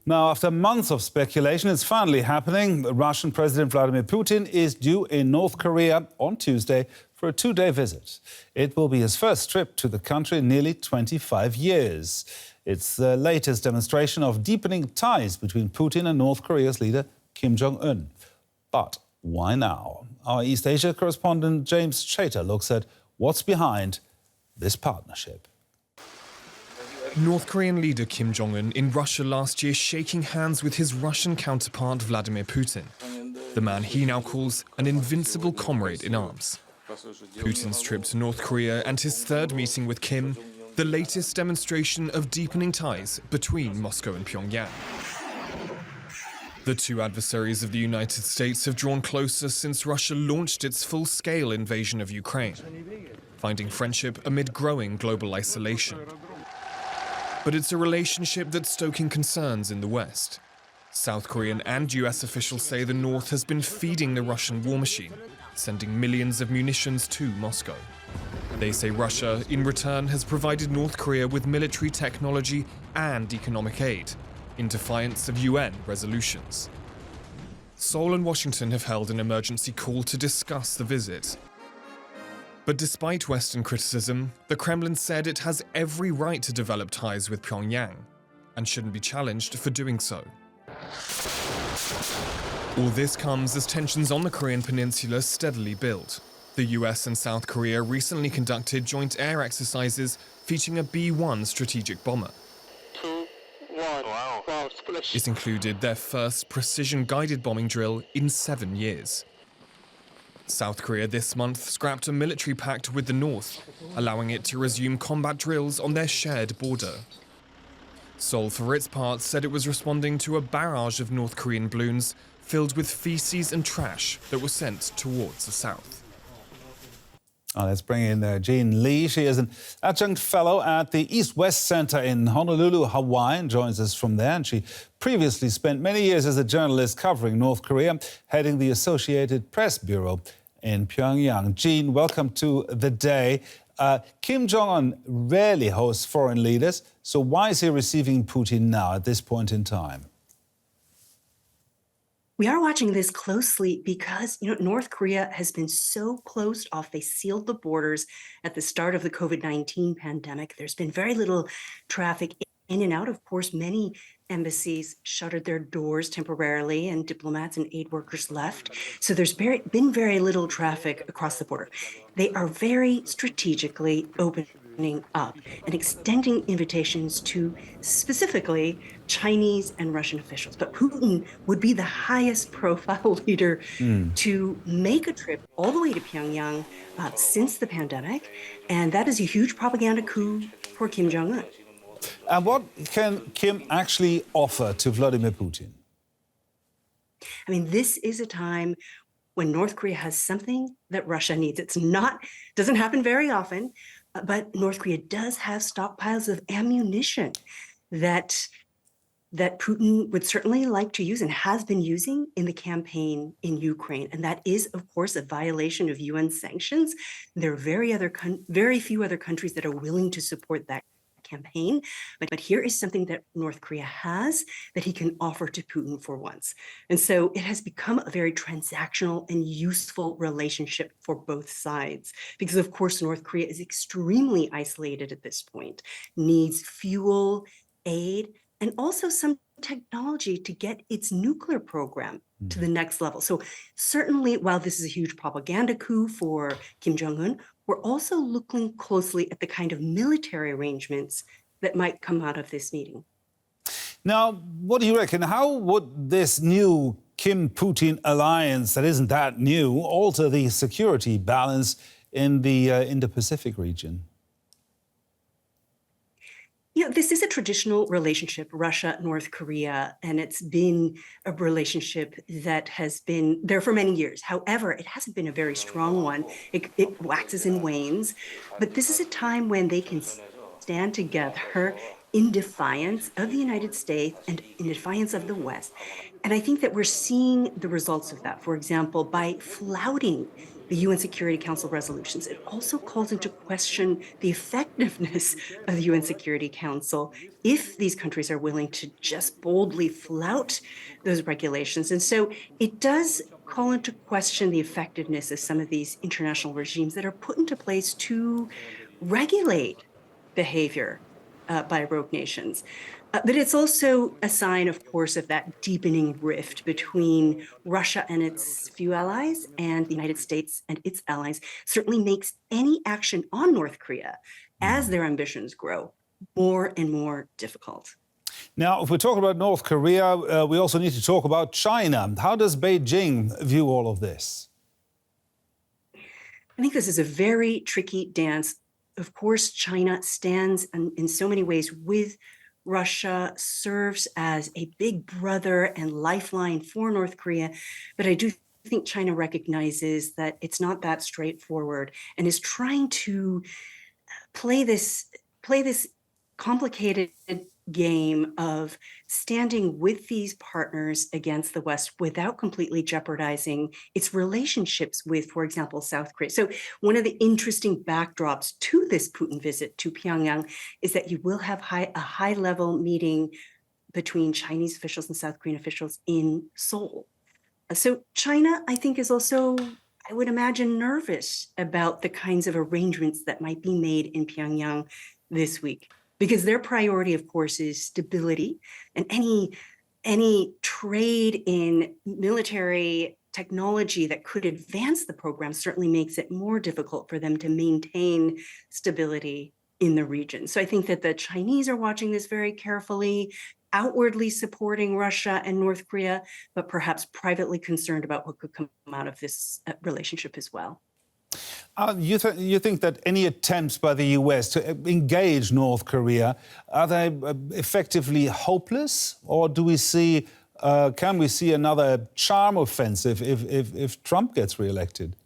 Now, after months of speculation, it's finally happening. Russian President Vladimir Putin is due in North Korea on Tuesday for a two-day visit. It will be his first trip to the country in nearly 25 years. It's the latest demonstration of deepening ties between Putin and North Korea's leader, Kim Jong-un. But why now? Our East Asia correspondent James Chater looks at what's behind this partnership. North Korean leader Kim Jong-un in Russia last year shaking hands with his Russian counterpart Vladimir Putin, the man he now calls an invincible comrade in arms. Putin's trip to North Korea and his third meeting with Kim, the latest demonstration of deepening ties between Moscow and Pyongyang. The two adversaries of the United States have drawn closer since Russia launched its full-scale invasion of Ukraine, finding friendship amid growing global isolation. But it's a relationship that's stoking concerns in the West. South Korean and US officials say the North has been feeding the Russian war machine, sending millions of munitions to Moscow. They say Russia, in return, has provided North Korea with military technology and economic aid, in defiance of UN resolutions. Seoul and Washington have held an emergency call to discuss the visit. But despite Western criticism, the Kremlin said it has every right to develop ties with Pyongyang and shouldn't be challenged for doing so. All this comes as tensions on the Korean peninsula steadily build. The US and South Korea recently conducted joint air exercises featuring a B-1 strategic bomber. It included their first precision-guided bombing drill in 7 years. South Korea this month scrapped a military pact with the North, allowing it to resume combat drills on their shared border. Seoul, for its part, said it was responding to a barrage of North Korean balloons filled with feces and trash that were sent towards the south. Let's bring in Jean Lee. She is an adjunct fellow at the East-West Center in Honolulu, Hawaii, and joins us from there. And she previously spent many years as a journalist covering North Korea, heading the Associated Press Bureau in Pyongyang. Jean, welcome to the day. Kim Jong-un rarely hosts foreign leaders, so why is he receiving Putin now at this point in time? We are watching this closely because, North Korea has been so closed off. They sealed the borders at the start of the COVID-19 pandemic. There's been very little traffic in and out. Of course, many embassies shuttered their doors temporarily and diplomats and aid workers left. So there's been very little traffic across the border. They are very strategically opening up and extending invitations to specifically Chinese and Russian officials. But Putin would be the highest profile leader to make a trip all the way to Pyongyang since the pandemic. And that is a huge propaganda coup for Kim Jong-un. And what can Kim actually offer to Vladimir Putin? I mean, this is a time when North Korea has something that Russia needs. Doesn't happen very often, but North Korea does have stockpiles of ammunition that Putin would certainly like to use and has been using in the campaign in Ukraine. And that is, of course, a violation of UN sanctions. There are very few other countries that are willing to support that campaign. But here is something that North Korea has that he can offer to Putin for once. And so it has become a very transactional and useful relationship for both sides, because of course, North Korea is extremely isolated at this point, needs fuel, aid, and also some technology to get its nuclear program to the next level. So certainly, while this is a huge propaganda coup for Kim Jong-un, we're also looking closely at the kind of military arrangements that might come out of this meeting. Now, what do you reckon? How would this new Kim-Putin alliance, that isn't that new, alter the security balance in the Indo-Pacific region? This is a traditional relationship, Russia-North Korea, and it's been a relationship that has been there for many years. However, it hasn't been a very strong one. It waxes and wanes, but this is a time when they can stand together in defiance of the United States and in defiance of the West. And I think that we're seeing the results of that, for example, by flouting the UN Security Council resolutions. It also calls into question the effectiveness of the UN Security Council if these countries are willing to just boldly flout those regulations. And so it does call into question the effectiveness of some of these international regimes that are put into place to regulate behavior by rogue nations. But it's also a sign, of course, of that deepening rift between Russia and its few allies and the United States and its allies. Certainly makes any action on North Korea as their ambitions grow more and more difficult. Now, if we talk about North Korea, we also need to talk about China. How does Beijing view all of this? I think this is a very tricky dance. Of course, China stands in so many ways with Russia, serves as a big brother and lifeline for North Korea. But I do think China recognizes that it's not that straightforward and is trying to play this complicated game of standing with these partners against the West without completely jeopardizing its relationships with, for example, South Korea. So one of the interesting backdrops to this Putin visit to Pyongyang is that you will have a high-level meeting between Chinese officials and South Korean officials in Seoul. So China, I think, is also, I would imagine, nervous about the kinds of arrangements that might be made in Pyongyang this week, because their priority, of course, is stability, and any trade in military technology that could advance the program certainly makes it more difficult for them to maintain stability in the region. So I think that the Chinese are watching this very carefully, outwardly supporting Russia and North Korea, but perhaps privately concerned about what could come out of this relationship as well. You think that any attempts by the US to engage North Korea, are they effectively hopeless? Or do we see, can we see another charm offensive if Trump gets reelected?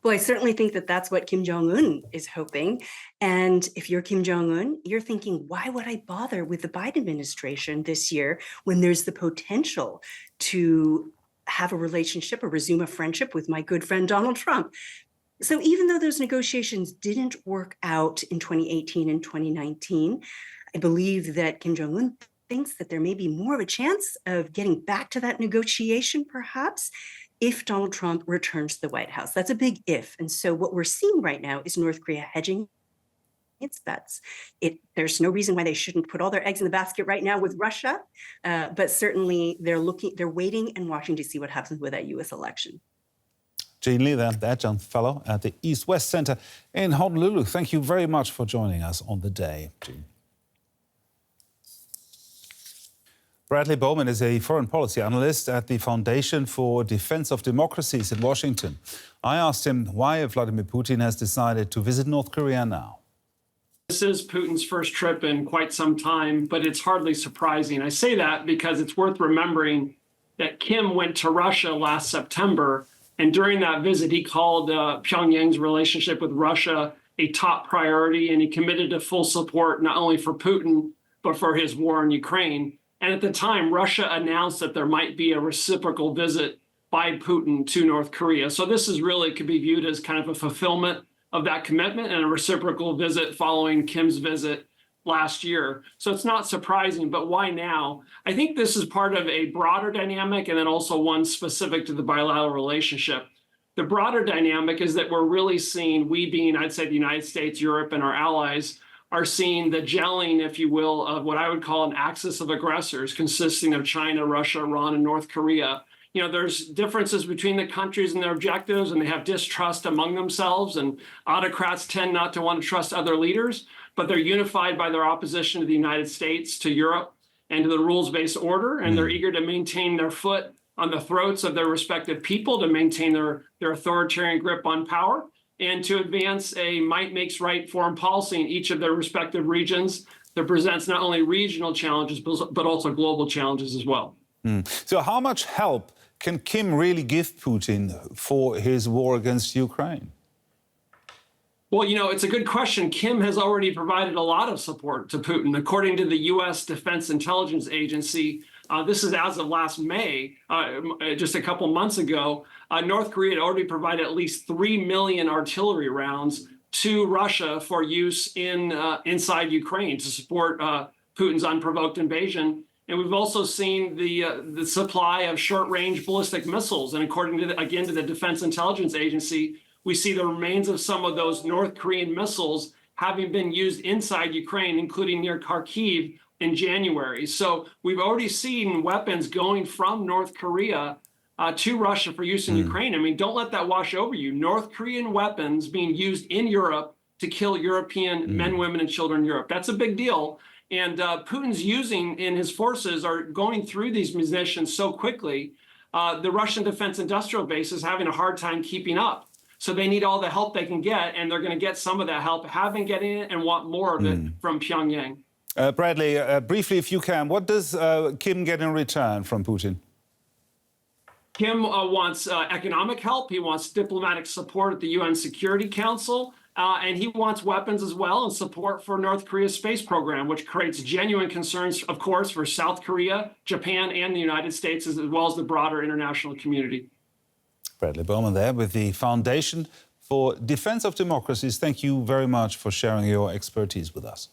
Well, I certainly think that that's what Kim Jong-un is hoping. And if you're Kim Jong-un, you're thinking, why would I bother with the Biden administration this year when there's the potential to have a relationship or resume a friendship with my good friend Donald Trump? So even though those negotiations didn't work out in 2018 and 2019, I believe that Kim Jong-un thinks that there may be more of a chance of getting back to that negotiation, perhaps, if Donald Trump returns to the White House. That's a big if. And so what we're seeing right now is North Korea hedging its bets. There's no reason why they shouldn't put all their eggs in the basket right now with Russia, but certainly they're waiting and watching to see what happens with that U.S. election. Jean Lee, the adjunct fellow at the East-West Center in Honolulu. Thank you very much for joining us on the day, Jean. Bradley Bowman is a foreign policy analyst at the Foundation for Defense of Democracies in Washington. I asked him why Vladimir Putin has decided to visit North Korea now. This is Putin's first trip in quite some time, but it's hardly surprising. I say that because it's worth remembering that Kim went to Russia last September, and during that visit, he called Pyongyang's relationship with Russia a top priority, and he committed to full support not only for Putin, but for his war in Ukraine. And at the time, Russia announced that there might be a reciprocal visit by Putin to North Korea. So this is really could be viewed as kind of a fulfillment of that commitment and a reciprocal visit following Kim's visit last year. So it's not surprising, but why now? I think this is part of a broader dynamic and then also one specific to the bilateral relationship. The broader dynamic is that we're really seeing, we being, I'd say, the United States, Europe, and our allies, are seeing the gelling, if you will, of what I would call an axis of aggressors consisting of China, Russia, Iran, and North Korea. You know, there's differences between the countries and their objectives, and they have distrust among themselves, and autocrats tend not to want to trust other leaders, but they're unified by their opposition to the United States, to Europe, and to the rules-based order, and they're eager to maintain their foot on the throats of their respective people, to maintain their authoritarian grip on power, and to advance a might makes right foreign policy in each of their respective regions that presents not only regional challenges, but also global challenges as well. So how much help can Kim really give Putin for his war against Ukraine? Well, you know, it's a good question. Kim has already provided a lot of support to Putin. According to the U.S. Defense Intelligence Agency, This is as of last May, just a couple months ago. North Korea had already provided at least 3 million artillery rounds to Russia for use inside Ukraine to support Putin's unprovoked invasion. And we've also seen the supply of short-range ballistic missiles. And according to the Defense Intelligence Agency, we see the remains of some of those North Korean missiles having been used inside Ukraine, including near Kharkiv in January. So we've already seen weapons going from North Korea to Russia for use in Ukraine. I mean, don't let that wash over you. North Korean weapons being used in Europe to kill European men, women, and children in Europe. That's a big deal. And Putin's using in his forces are going through these munitions so quickly. The Russian defense industrial base is having a hard time keeping up. So they need all the help they can get, and they're going to get some of that help, have been getting it, and want more of it from Pyongyang. Bradley, briefly, if you can, what does Kim get in return from Putin? Kim wants economic help. He wants diplomatic support at the UN Security Council. And he wants weapons as well and support for North Korea's space program, which creates genuine concerns, of course, for South Korea, Japan, and the United States, as well as the broader international community. Bradley Bowman there with the Foundation for Defense of Democracies. Thank you very much for sharing your expertise with us.